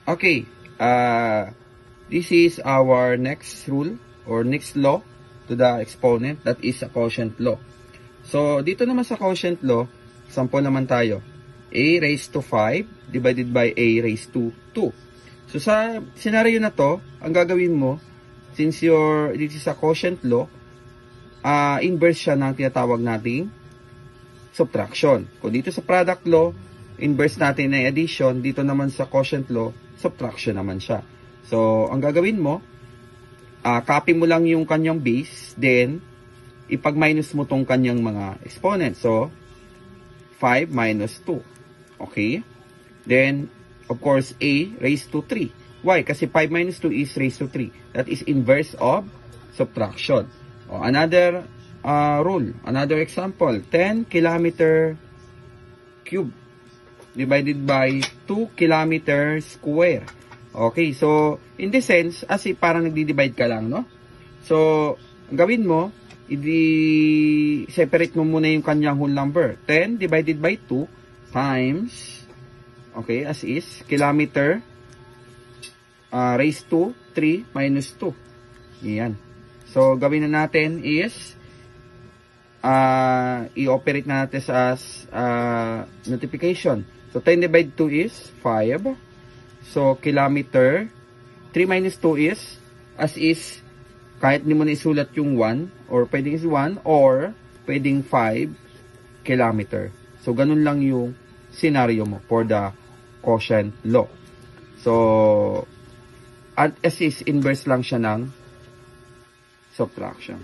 Okay, this is our next rule or next law to the exponent, that is a quotient law. So, dito naman sa quotient law, sample naman tayo. A raised to 5 divided by A raised to 2. So, sa scenario na to, ang gagawin mo, since this is a quotient law, inverse siya ng tinatawag nating subtraction. Kung dito sa product law, inverse natin ay addition, dito naman sa quotient law, subtraction naman siya. So, ang gagawin mo, copy mo lang yung kanyang base, then, ipag-minus mo tong kanyang mga exponent. So, 5 minus 2. Okay? Then, of course, A raised to 3. Why? Kasi 5 minus 2 is raised to 3. That is inverse of subtraction. Another rule, another example, 10 kilometer cube divided by 2 kilometer square. Okay, so, in this sense, as if parang nagdi-divide ka lang, no? So, ang gawin mo, separate mo muna yung kanyang whole number. 10 divided by 2 times, okay, as is, kilometer raised to 3 minus 2. Yan. So, gawin na natin is, i-operate na natin as multiplication. So, 10 divided 2 is 5. So, kilometer, 3 minus 2 is, as is, kahit hindi mo na isulat yung 1, or pwedeng is 1, or pwedeng 5 kilometer. So, ganun lang yung scenario mo for the quotient law. So, as is, inverse lang siya ng subtraction.